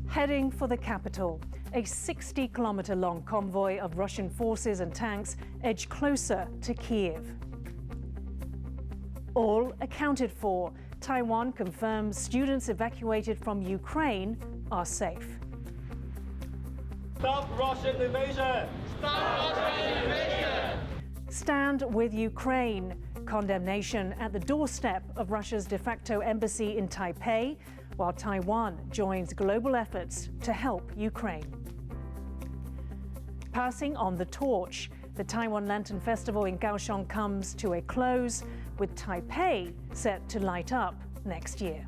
Heading for the capital, a 60-kilometer-long convoy of Russian forces and tanks edge closer to Kyiv. All accounted for, Taiwan confirms students evacuated from Ukraine are safe. Stop Russian invasion! Stop Russian invasion! Stand with Ukraine. Condemnation at the doorstep of Russia's de facto embassy in Taipei, while Taiwan joins global efforts to help Ukraine. Passing on the torch, the Taiwan Lantern Festival in Kaohsiung comes to a close, with Taipei set to light up next year.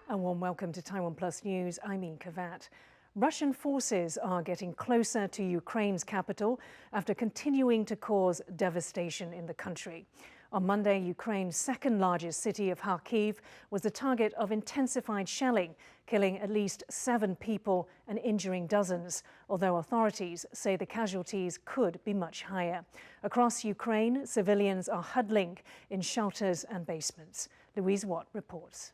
A warm welcome to TaiwanPlus News. I'm Yin Khvat. Russian forces are getting closer to Ukraine's capital after continuing to cause devastation in the country. On Monday, Ukraine's second-largest city of Kyiv was the target of intensified shelling, killing at least 7 people and injuring dozens, although authorities say the casualties could be much higher. Across Ukraine, civilians are huddling in shelters and basements. Louise Watt reports.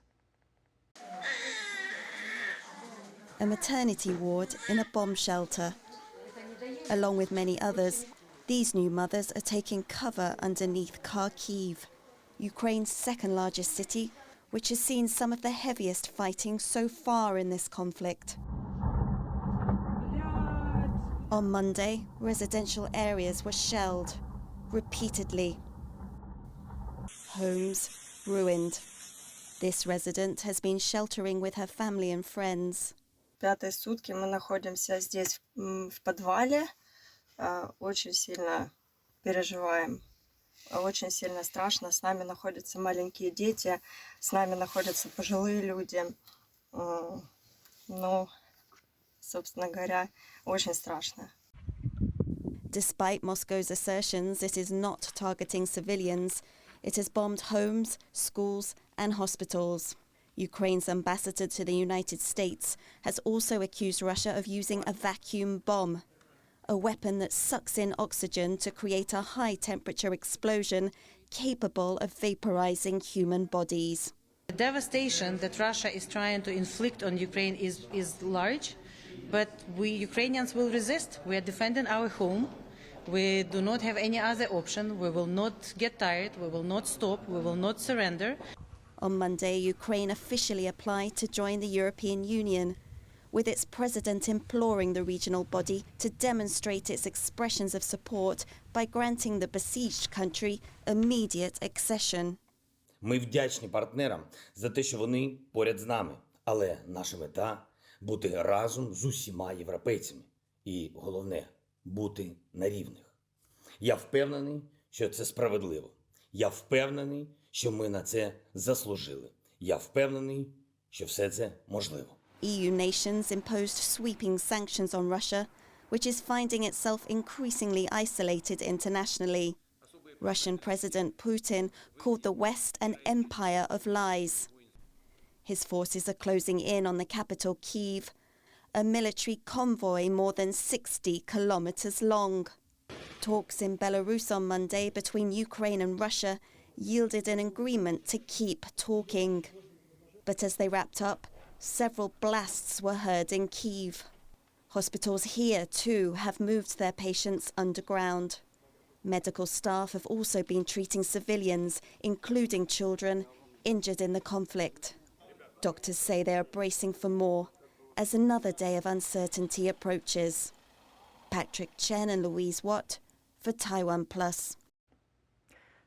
A maternity ward in a bomb shelter. Along with many others, these new mothers are taking cover underneath Kyiv, Ukraine's second-largest city, which has seen some of the heaviest fighting so far in this conflict. On Monday, residential areas were shelled repeatedly. Homes ruined. This resident has been sheltering with her family and friends. 5-е сутки мы находимся здесь в подвале, очень сильно переживаем, очень сильно страшно. С нами находятся маленькие дети, с нами находятся пожилые люди. Ну, собственно говоря, очень страшно. Despite Moscow's assertions it is not targeting civilians, it has bombed homes, schools and hospitals. Ukraine's ambassador to the United States has also accused Russia of using a vacuum bomb, a weapon that sucks in oxygen to create a high-temperature explosion capable of vaporizing human bodies. The devastation that Russia is trying to inflict on Ukraine is large, but we Ukrainians will resist. We are defending our home. We do not have any other option. We will not get tired. We will not stop. We will not surrender. On Monday, Ukraine officially applied to join the European Union, with its president imploring the regional body to demonstrate its expressions of support by granting the besieged country immediate accession. Ми вдячні партнерам за те, що вони поряд з нами. Але наша мета – бути разом з усіма європейцями. І головне – бути на рівних. Я впевнений, що це справедливо. Я впевнений, що ми на це заслужили. Я впевнений, що все це можливо. EU nations imposed sweeping sanctions on Russia, which is finding itself increasingly isolated internationally. Russian President Putin called the West an empire of lies. His forces are closing in on the capital Kyiv, a military convoy more than 60 kilometers long. Talks in Belarus on Monday between Ukraine and Russia yielded an agreement to keep talking. But as they wrapped up, several blasts were heard in Kyiv. Hospitals here, too, have moved their patients underground. Medical staff have also been treating civilians, including children, injured in the conflict. Doctors say they are bracing for more as another day of uncertainty approaches. Patrick Chen and Louise Watt for TaiwanPlus.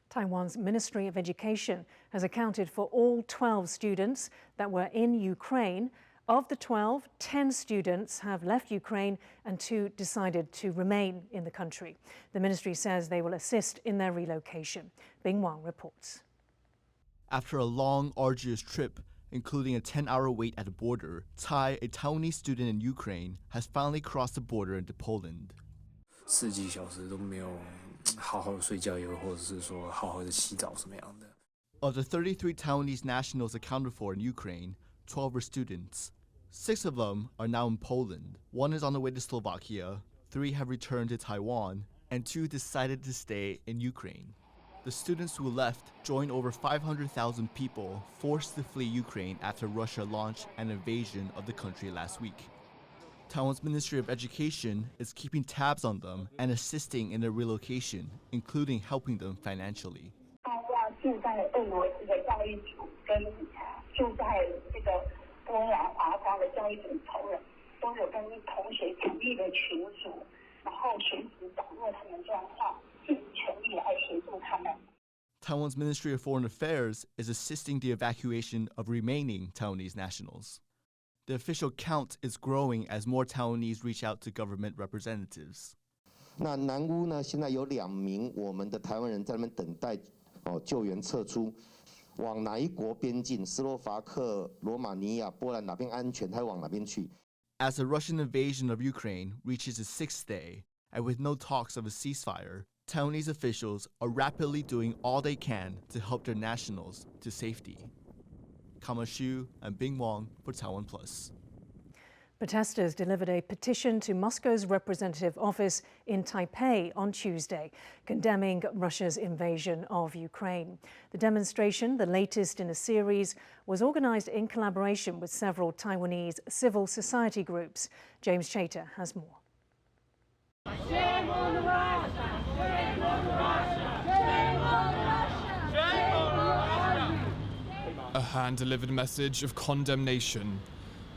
Taiwan's Ministry of Education has accounted for all 12 students that were in Ukraine. Of the 12, 10 students have left Ukraine and 2 decided to remain in the country. The ministry says they will assist in their relocation. Bing Wang reports. After a long, arduous trip, including a 10-hour wait at the border, Tai, a Taiwanese student in Ukraine, has finally crossed the border into Poland. 4几小时都没有好好的睡觉，也或者是说好好的洗澡什么样的。 Of the 33 Taiwanese nationals accounted for in Ukraine, 12 were students. 6 of them are now in Poland. 1 is on the way to Slovakia, 3 have returned to Taiwan, and 2 decided to stay in Ukraine. The students who left joined over 500,000 people forced to flee Ukraine after Russia launched an invasion of the country last week. Taiwan's Ministry of Education is keeping tabs on them and assisting in their relocation, including helping them financially. 大家住在俄罗斯的教育组跟住在这个波兰华沙的教育组同仁，都有跟同学成立的群组，然后随时掌握他们状况，尽全力来协助他们。 Taiwan's Ministry of Foreign Affairs is assisting the evacuation of remaining Taiwanese nationals. The official count is growing as more Taiwanese reach out to government representatives. 那南屋呢？现在有2名我们的台湾人在那边等待救援撤出，往哪一国边境？斯洛伐克、罗马尼亚、波兰哪边安全，他往哪边去？ As the Russian invasion of Ukraine reaches its 6th day, and with no talks of a ceasefire, Taiwanese officials are rapidly doing all they can to help their nationals to safety. Kama Xu and Bing Wang for TaiwanPlus. Protesters delivered a petition to Moscow's representative office in Taipei on Tuesday, condemning Russia's invasion of Ukraine. The demonstration, the latest in a series, was organized in collaboration with several Taiwanese civil society groups. James Chater has more. Shame on Russia! Shame on Russia! Shame on Russia! Shame on Russia! A hand-delivered message of condemnation.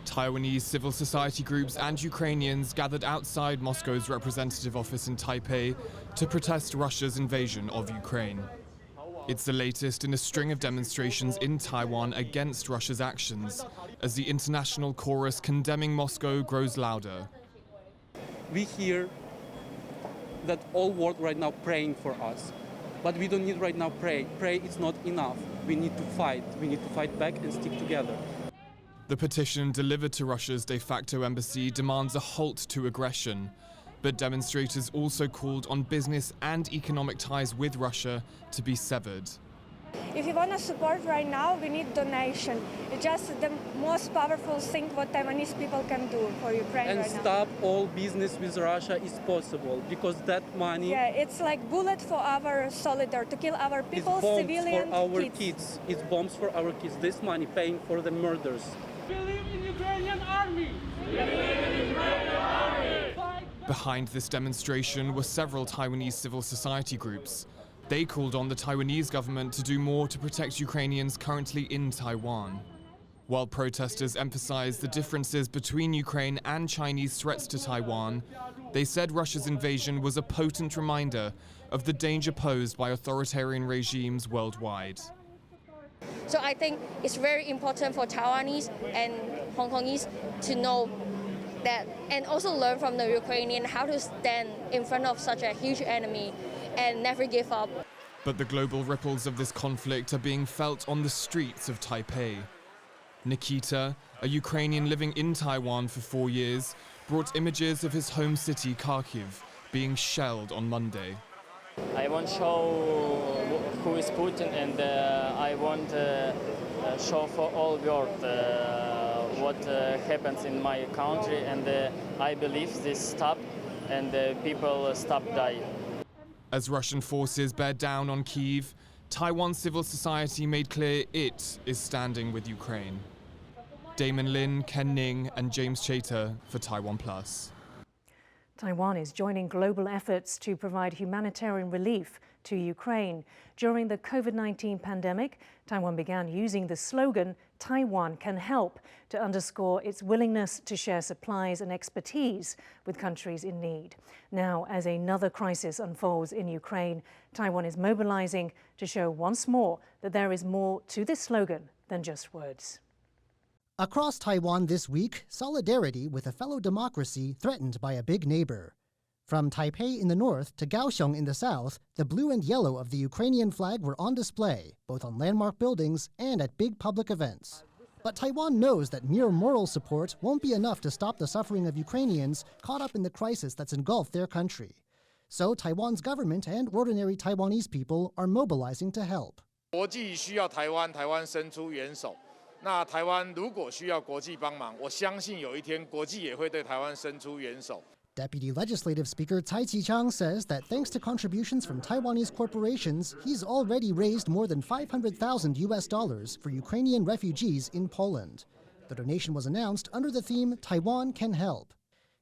Taiwanese civil society groups and Ukrainians gathered outside Moscow's representative office in Taipei to protest Russia's invasion of Ukraine. It's the latest in a string of demonstrations in Taiwan against Russia's actions, as the international chorus condemning Moscow grows louder. We hear that all world right now praying for us, but we don't need right now pray. Pray is not enough. We need to fight. We need to fight back and stick together. The petition delivered to Russia's de facto embassy demands a halt to aggression, but demonstrators also called on business and economic ties with Russia to be severed. If you want to support right now, we need donation. It's just the most powerful thing what Taiwanese people can do for Ukraine and right now. And stop all business with Russia is possible, because that money... Yeah, it's like bullet for our soldier, to kill our people, civilian for our kids. It's bombs for our kids. This money paying for the murders. Believe in Ukrainian army! Believe in Ukrainian army! Behind this demonstration were several Taiwanese civil society groups. They called on the Taiwanese government to do more to protect Ukrainians currently in Taiwan. While protesters emphasized the differences between Ukraine and Chinese threats to Taiwan, they said Russia's invasion was a potent reminder of the danger posed by authoritarian regimes worldwide. So I think it's very important for Taiwanese and Hong Kongese to know that, and also learn from the Ukrainian how to stand in front of such a huge enemy and never give up. But the global ripples of this conflict are being felt on the streets of Taipei. Nikita, a Ukrainian living in Taiwan for 4 years, brought images of his home city, Kyiv, being shelled on Monday. I want to show who is Putin, and I want to show for all world what happens in my country, and I believe this stop and people stop dying. As Russian forces bear down on Kyiv, Taiwan civil society made clear it is standing with Ukraine. Damon Lin, Ken Ning and James Chater for TaiwanPlus. Taiwan is joining global efforts to provide humanitarian relief to Ukraine. During the COVID-19 pandemic, Taiwan began using the slogan, "Taiwan can help," to underscore its willingness to share supplies and expertise with countries in need. Now, as another crisis unfolds in Ukraine, Taiwan is mobilizing to show once more that there is more to this slogan than just words. Across Taiwan this week, solidarity with a fellow democracy threatened by a big neighbor. From Taipei in the north to Kaohsiung in the south, the blue and yellow of the Ukrainian flag were on display, both on landmark buildings and at big public events. But Taiwan knows that mere moral support won't be enough to stop the suffering of Ukrainians caught up in the crisis that's engulfed their country. So Taiwan's government and ordinary Taiwanese people are mobilizing to help. 国际需要台湾，台湾伸出援手。那台湾如果需要国际帮忙，我相信有一天国际也会对台湾伸出援手。 Deputy Legislative Speaker Tsai Chi-chang says that thanks to contributions from Taiwanese corporations, he's already raised more than $500,000 for Ukrainian refugees in Poland. The donation was announced under the theme Taiwan Can Help.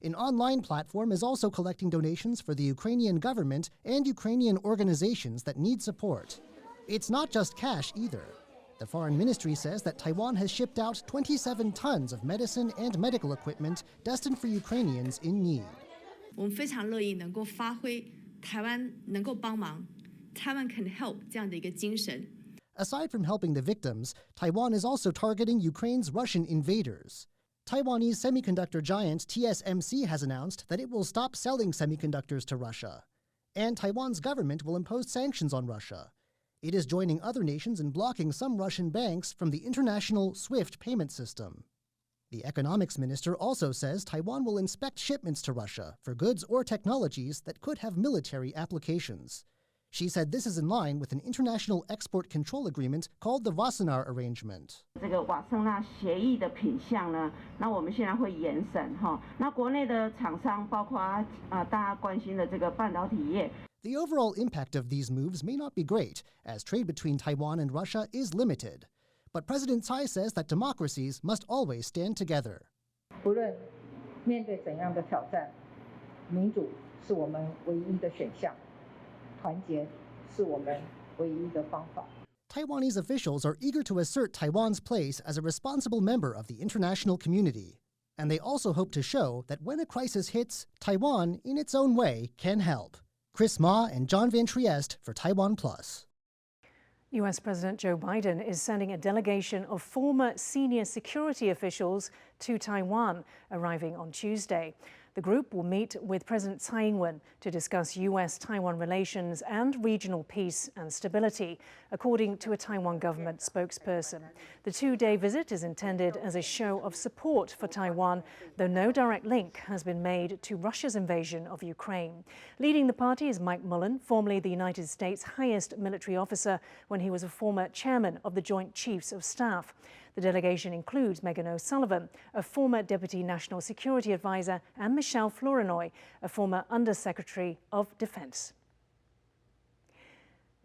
An online platform is also collecting donations for the Ukrainian government and Ukrainian organizations that need support. It's not just cash either. The Foreign Ministry says that Taiwan has shipped out 27 tons of medicine and medical equipment destined for Ukrainians in need. 我们非常乐意能够发挥台湾能够帮忙 Taiwan can help 这样的一个精神。 Aside from helping the victims, Taiwan is also targeting Ukraine's Russian invaders. Taiwanese semiconductor giant TSMC has announced that it will stop selling semiconductors to Russia. And Taiwan's government will impose sanctions on Russia. It is joining other nations in blocking some Russian banks from the international SWIFT payment system. The economics minister also says Taiwan will inspect shipments to Russia for goods or technologies that could have military applications. She said this is in line with an international export control agreement called the Wassenaar Arrangement. 这个瓦森纳协议的品项呢，那我们现在会严审哈。那国内的厂商，包括大家关心的这个半导体业。 The overall impact of these moves may not be great, as trade between Taiwan and Russia is limited. But President Tsai says that democracies must always stand together. 不论面对怎样的挑战，民主是我们唯一的选项，团结是我们唯一的方法。 Taiwanese officials are eager to assert Taiwan's place as a responsible member of the international community. And they also hope to show that when a crisis hits, Taiwan, in its own way, can help. Chris Ma and John Van Trieste for TaiwanPlus. US President Joe Biden is sending a delegation of former senior security officials to Taiwan, arriving on Tuesday. The group will meet with President Tsai Ing-wen to discuss US-Taiwan relations and regional peace and stability, according to a Taiwan government spokesperson. The two-day visit is intended as a show of support for Taiwan, though no direct link has been made to Russia's invasion of Ukraine. Leading the party is Mike Mullen, formerly the United States' highest military officer when he was a former chairman of the Joint Chiefs of Staff. The delegation includes Megan O'Sullivan, a former Deputy National Security Advisor, and Michelle Flournoy, a former Undersecretary of Defense.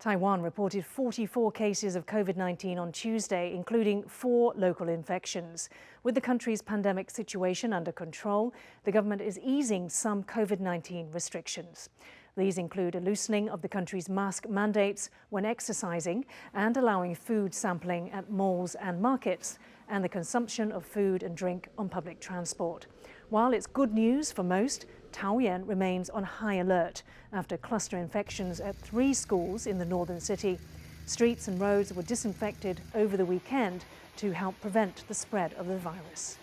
Taiwan reported 44 cases of COVID-19 on Tuesday, including 4 local infections. With the country's pandemic situation under control, the government is easing some COVID-19 restrictions. These include a loosening of the country's mask mandates when exercising and allowing food sampling at malls and markets, and the consumption of food and drink on public transport. While it's good news for most, Taoyuan remains on high alert after cluster infections at 3 schools in the northern city. Streets and roads were disinfected over the weekend to help prevent the spread of the virus.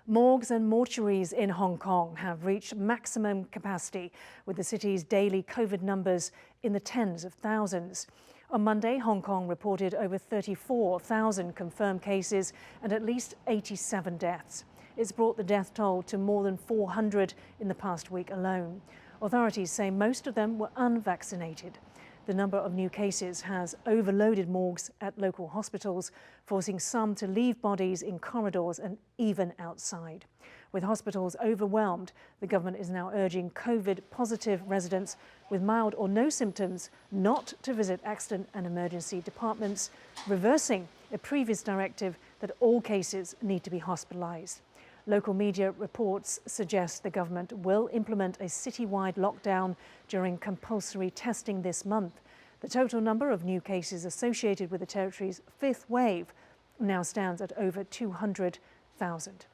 Morgues and mortuaries in Hong Kong have reached maximum capacity, with the city's daily COVID numbers in the tens of thousands. On Monday, Hong Kong reported over 34,000 confirmed cases and at least 87 deaths. It's brought the death toll to more than 400 in the past week alone. Authorities say most of them were unvaccinated. The number of new cases has overloaded morgues at local hospitals, forcing some to leave bodies in corridors and even outside. With hospitals overwhelmed, the government is now urging COVID-positive residents with mild or no symptoms not to visit accident and emergency departments, reversing a previous directive that all cases need to be hospitalized. Local media reports suggest the government will implement a citywide lockdown during compulsory testing this month. The total number of new cases associated with the territory's 5th wave now stands at over 200,000.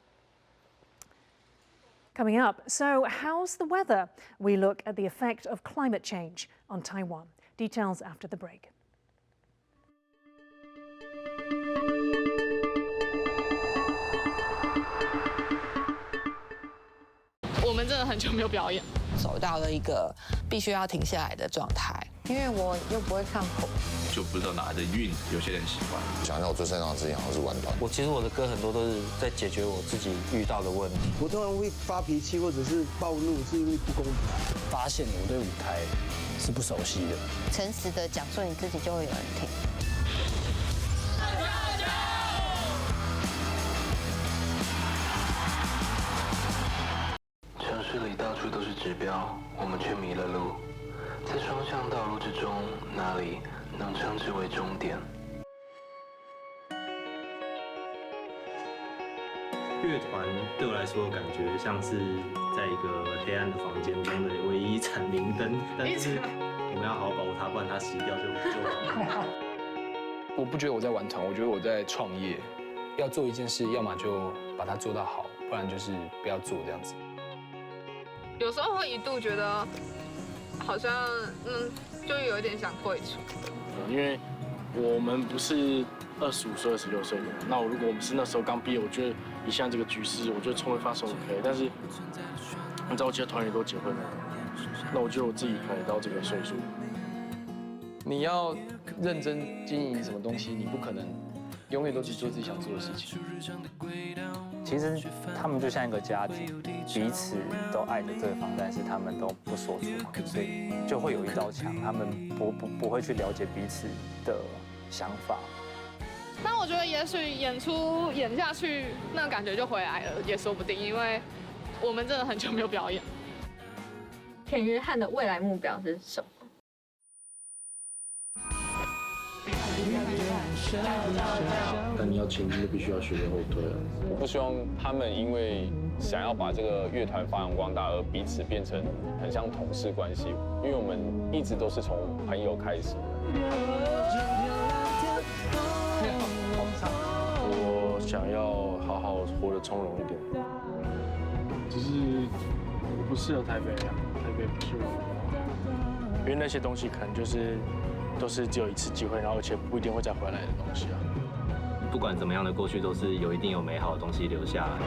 Coming up, so how's the weather? We look at the effect of climate change on Taiwan. Details after the break. 我们真的很久没有表演，走到了一个必须要停下来的状态。因为我又不会看谱，就不知道哪来的韵，有些人喜欢。想想我最擅长的事情好像是玩团。其实我的歌很多都是在解决我自己遇到的问题。我通常会发脾气或者是暴怒，是因为不公平。发现我对舞台是不熟悉的。诚实的讲述你自己，就会有人听。市里到处都是指标，我们却迷了路。在双向道路之中，哪里能称之为终点？乐团对我来说，感觉像是在一个黑暗的房间中的唯一盏明灯，但是我们要好好保护它，不然它熄掉就好。我不觉得我在玩团，我觉得我在创业。要做一件事，要么就把它做到好，不然就是不要做这样子。有时候会一度觉得，好像就有一点想退出。因为我们不是25岁、26岁的，那如果我们是那时候刚毕业，我觉得以现在这个局势，我觉得充分发生 OK。但是你知道，我其他团员都结婚了，那我觉得我自己可能也到这个岁数。你要认真经营什么东西，你不可能永远都只做自己想做的事情。其实他们就像一个家庭，彼此都爱着对方，但是他们都不说出口，所以就会有一道墙，他们不会去了解彼此的想法。但我觉得也许演出演下去，那个感觉就回来了，也说不定，因为我们真的很久没有表演。田约翰的未来目标是什么？但你要前进，就必须要学会后退啊！我不希望他们因为想要把这个乐团发扬光大，而彼此变成很像同事关系，因为我们一直都是从朋友开始的。我想要好好活得从容一点，只是我不适合台北啊，台北不适合我，因为那些东西可能都是只有一次机会，然后而且不一定会再回来的东西啊。不管怎么样的过去，都是一定有美好的东西留下来。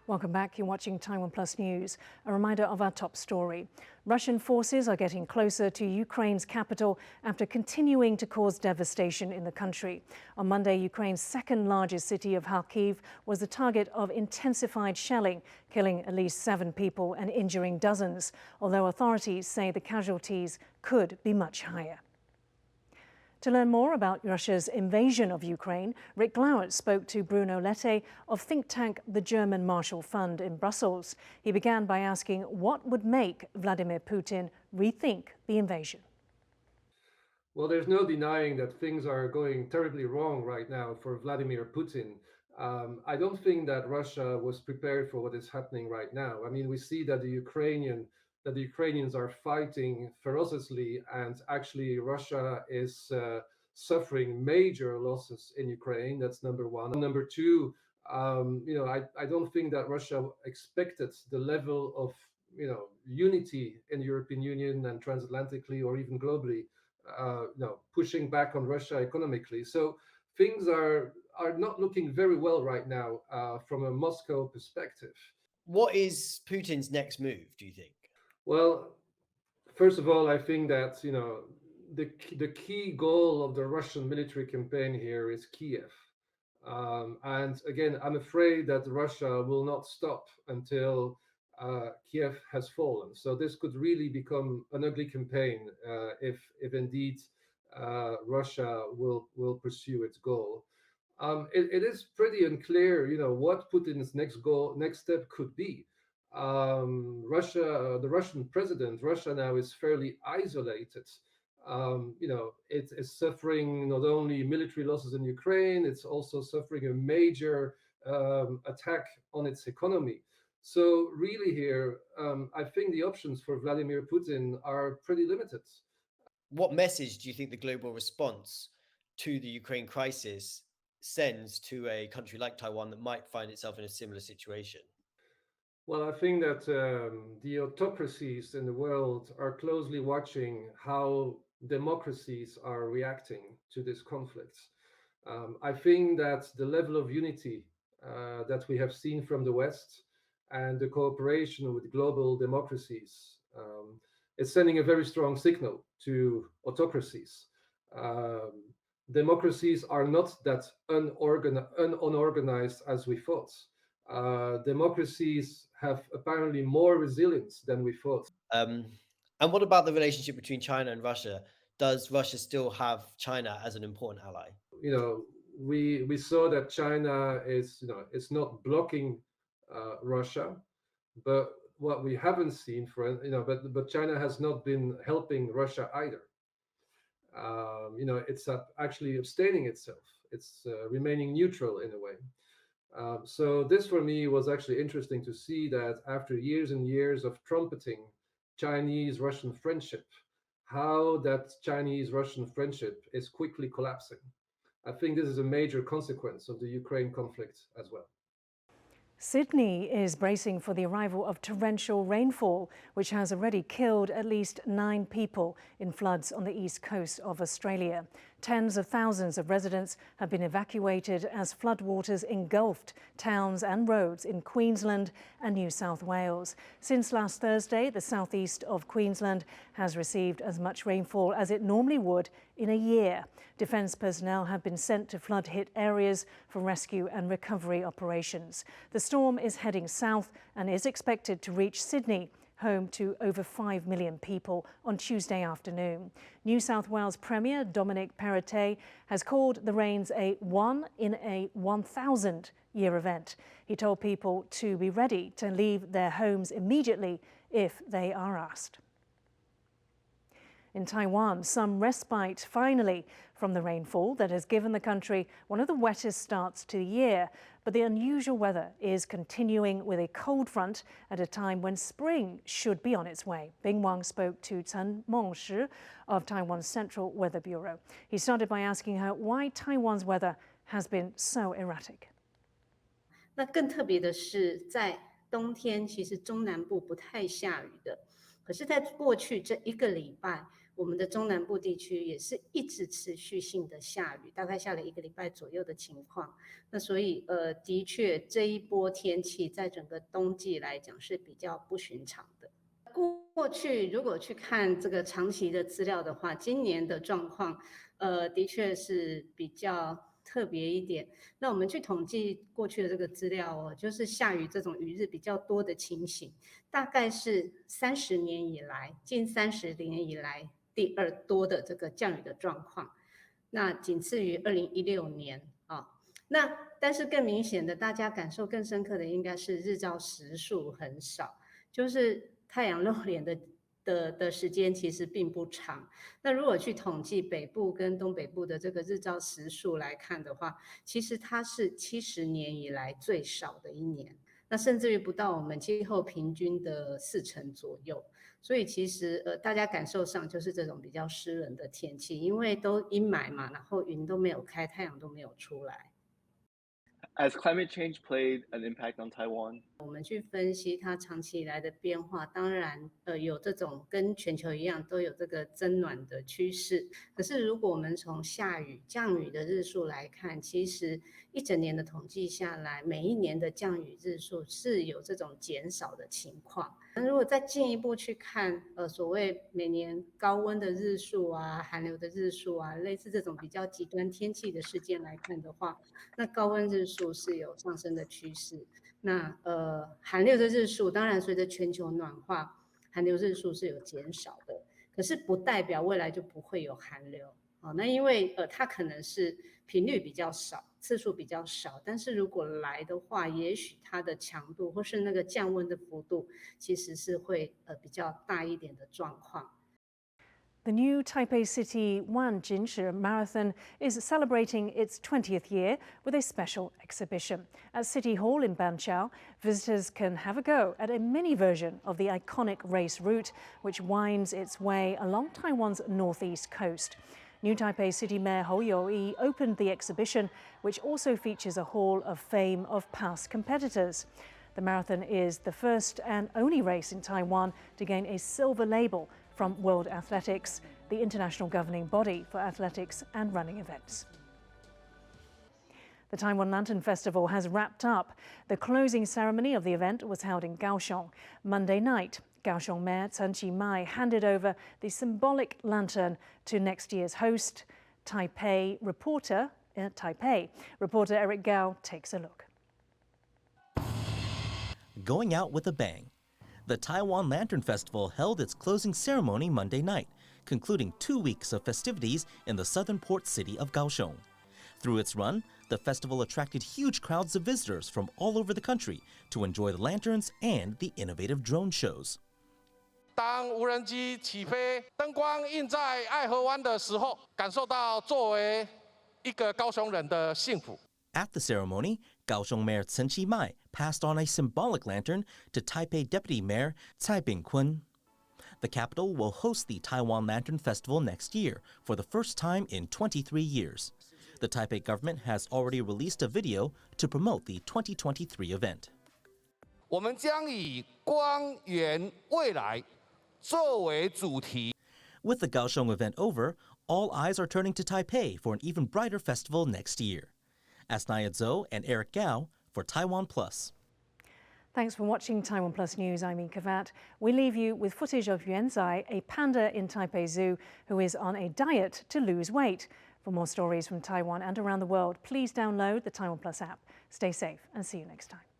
Welcome back. You're watching TaiwanPlus News. A reminder of our top story. Russian forces are getting closer to Ukraine's capital after continuing to cause devastation in the country. On Monday, Ukraine's second largest city of Kyiv was the target of intensified shelling, killing at least 7 people and injuring dozens, although authorities say the casualties could be much higher. To learn more about Russia's invasion of Ukraine, Rick Glauert spoke to Bruno Lette of think tank the German Marshall Fund in Brussels. He began by asking what would make Vladimir Putin rethink the invasion. Well, there's no denying that things are going terribly wrong right now for Vladimir Putin. I don't think that Russia was prepared for what is happening right now. I mean, we see that the Ukrainians are fighting ferociously, and actually Russia is suffering major losses in Ukraine. That's number one. Number two, I don't think that Russia expected the level of unity in the European Union and transatlantically or even globally, pushing back on Russia economically. So things are not looking very well right now from a Moscow perspective. What is Putin's next move, do you think? Well, first of all, I think that the key goal of the Russian military campaign here is Kyiv, and again, I'm afraid that Russia will not stop until Kyiv has fallen. So this could really become an ugly campaign if indeed Russia will pursue its goal. It is pretty unclear, what Putin's next step could be. The Russian president, Russia now is fairly isolated. It is suffering not only military losses in Ukraine, it's also suffering a major attack on its economy. So really here, I think the options for Vladimir Putin are pretty limited. What message do you think the global response to the Ukraine crisis sends to a country like Taiwan that might find itself in a similar situation? Well, I think that the autocracies in the world are closely watching how democracies are reacting to this conflict. I think that the level of unity that we have seen from the West and the cooperation with global democracies is sending a very strong signal to autocracies. Democracies are not that unorganized as we thought. Democracies have apparently more resilience than we thought. And what about the relationship between China and Russia? does Russia still have China as an important ally? You know, we saw that China is, you know, it's not blocking Russia, but what we haven't seen, but China has not been helping Russia either. You know, it's actually abstaining itself. It's remaining neutral in a way. So this for me was actually interesting to see that after years and years of trumpeting Chinese-Russian friendship, how that Chinese-Russian friendship is quickly collapsing. I think this is a major consequence of the Ukraine conflict as well. Sydney is bracing for the arrival of torrential rainfall, which has already killed at least 9 people in floods on the east coast of Australia. Tens of thousands of residents have been evacuated as floodwaters engulfed towns and roads in Queensland and New South Wales. Since last Thursday, the southeast of Queensland has received as much rainfall as it normally would in a year. Defence personnel have been sent to flood-hit areas for rescue and recovery operations. The storm is heading south and is expected to reach Sydney, home to over 5 million people, on Tuesday afternoon. New South Wales Premier Dominic Perrottet has called the rains a 1 in a 1,000-year event. He told people to be ready to leave their homes immediately if they are asked. In Taiwan, some respite finally from the rainfall that has given the country one of the wettest starts to the year. But the unusual weather is continuing with a cold front at a time when spring should be on its way. Bing Wang spoke to Chen Mengshi of Taiwan's Central Weather Bureau. He started by asking her why Taiwan's weather has been so erratic. 那更特别的是，在冬天其实中南部不太下雨的，可是在过去这1个礼拜，我们的中南部地区也是一直持续性的下雨，大概下了1个礼拜左右的情况。那所以的确这一波天气在整个冬季来讲是比较不寻常的。过去如果去看这个长期的资料的话，今年的状况的确是比较特别一点。那我们去统计过去的这个资料哦，就是下雨这种雨日比较多的情形，大概是30年以来，近30年以来第2多的这个降雨的状况，那仅次于2016年啊。那但是更明显的，大家感受更深刻的应该是日照时数很少，就是太阳露脸的时间其实并不长。那如果去统计北部跟东北部的这个日照时数来看的话，其实它是70年以来最少的一年，那甚至于不到我们气候平均的40%左右。所以其实大家感受上就是这种比较湿冷的天气，因为都阴霾嘛，然后云都没有开，太阳都没有出来。Has climate change played an impact on Taiwan? 我们去分析它长期以来的变化，当然有这种跟全球一样都有这个增暖的趋势。可是如果我们从下雨、降雨的日数来看，其实一整年的统计下来，每一年的降雨日数是有这种减少的情况。那如果再进一步去看所谓每年高温的日数啊、寒流的日数啊，类似这种比较极端天气的事件来看的话，那高温日数是有上升的趋势。那寒流的日数当然随着全球暖化，寒流日数是有减少的，可是不代表未来就不会有寒流。那因为它可能是频率比较少，次数比较少，但是如果来的话，也许它的强度或是那个降温的幅度其实是会比较大一点的状况。The new Taipei City Wanjinshi Marathon is celebrating its 20th year with a special exhibition. At City Hall in Banqiao, visitors can have a go at a mini version of the iconic race route, which winds its way along Taiwan's northeast coast. New Taipei City Mayor Hou You-yi opened the exhibition, which also features a hall of fame of past competitors. The marathon is the first and only race in Taiwan to gain a silver label from World Athletics, the international governing body for athletics and running events. The Taiwan Lantern Festival has wrapped up. The closing ceremony of the event was held in Kaohsiung. Monday night, Kaohsiung Mayor Chen Chi-mai handed over the symbolic lantern to next year's host. Taipei reporter Eric Gao takes a look. Going out with a bang. The Taiwan Lantern Festival held its closing ceremony Monday night, concluding 2 weeks of festivities in the southern port city of Kaohsiung. Through its run, the festival attracted huge crowds of visitors from all over the country to enjoy the lanterns and the innovative drone shows. 当无人机起飞，灯光映在爱河湾的时候，感受到作为一个高雄人的幸福。 At the ceremony, Kaohsiung Mayor Chen Chi-mai passed on a symbolic lantern to Taipei Deputy Mayor Tsai Bing-kun. The capital will host the Taiwan Lantern Festival next year for the first time in 23 years. The Taipei government has already released a video to promote the 2023 event. 我们将以光源未来作为主题。 With the Kaohsiung event over, all eyes are turning to Taipei for an even brighter festival next year. Asnaya Zhou and Eric Gao for TaiwanPlus. Thanks for watching TaiwanPlus News. I'm Yin Khvat. We leave you with footage of Yuan Zai, a panda in Taipei Zoo who is on a diet to lose weight. For more stories from Taiwan and around the world, please download the TaiwanPlus app. Stay safe and see you next time.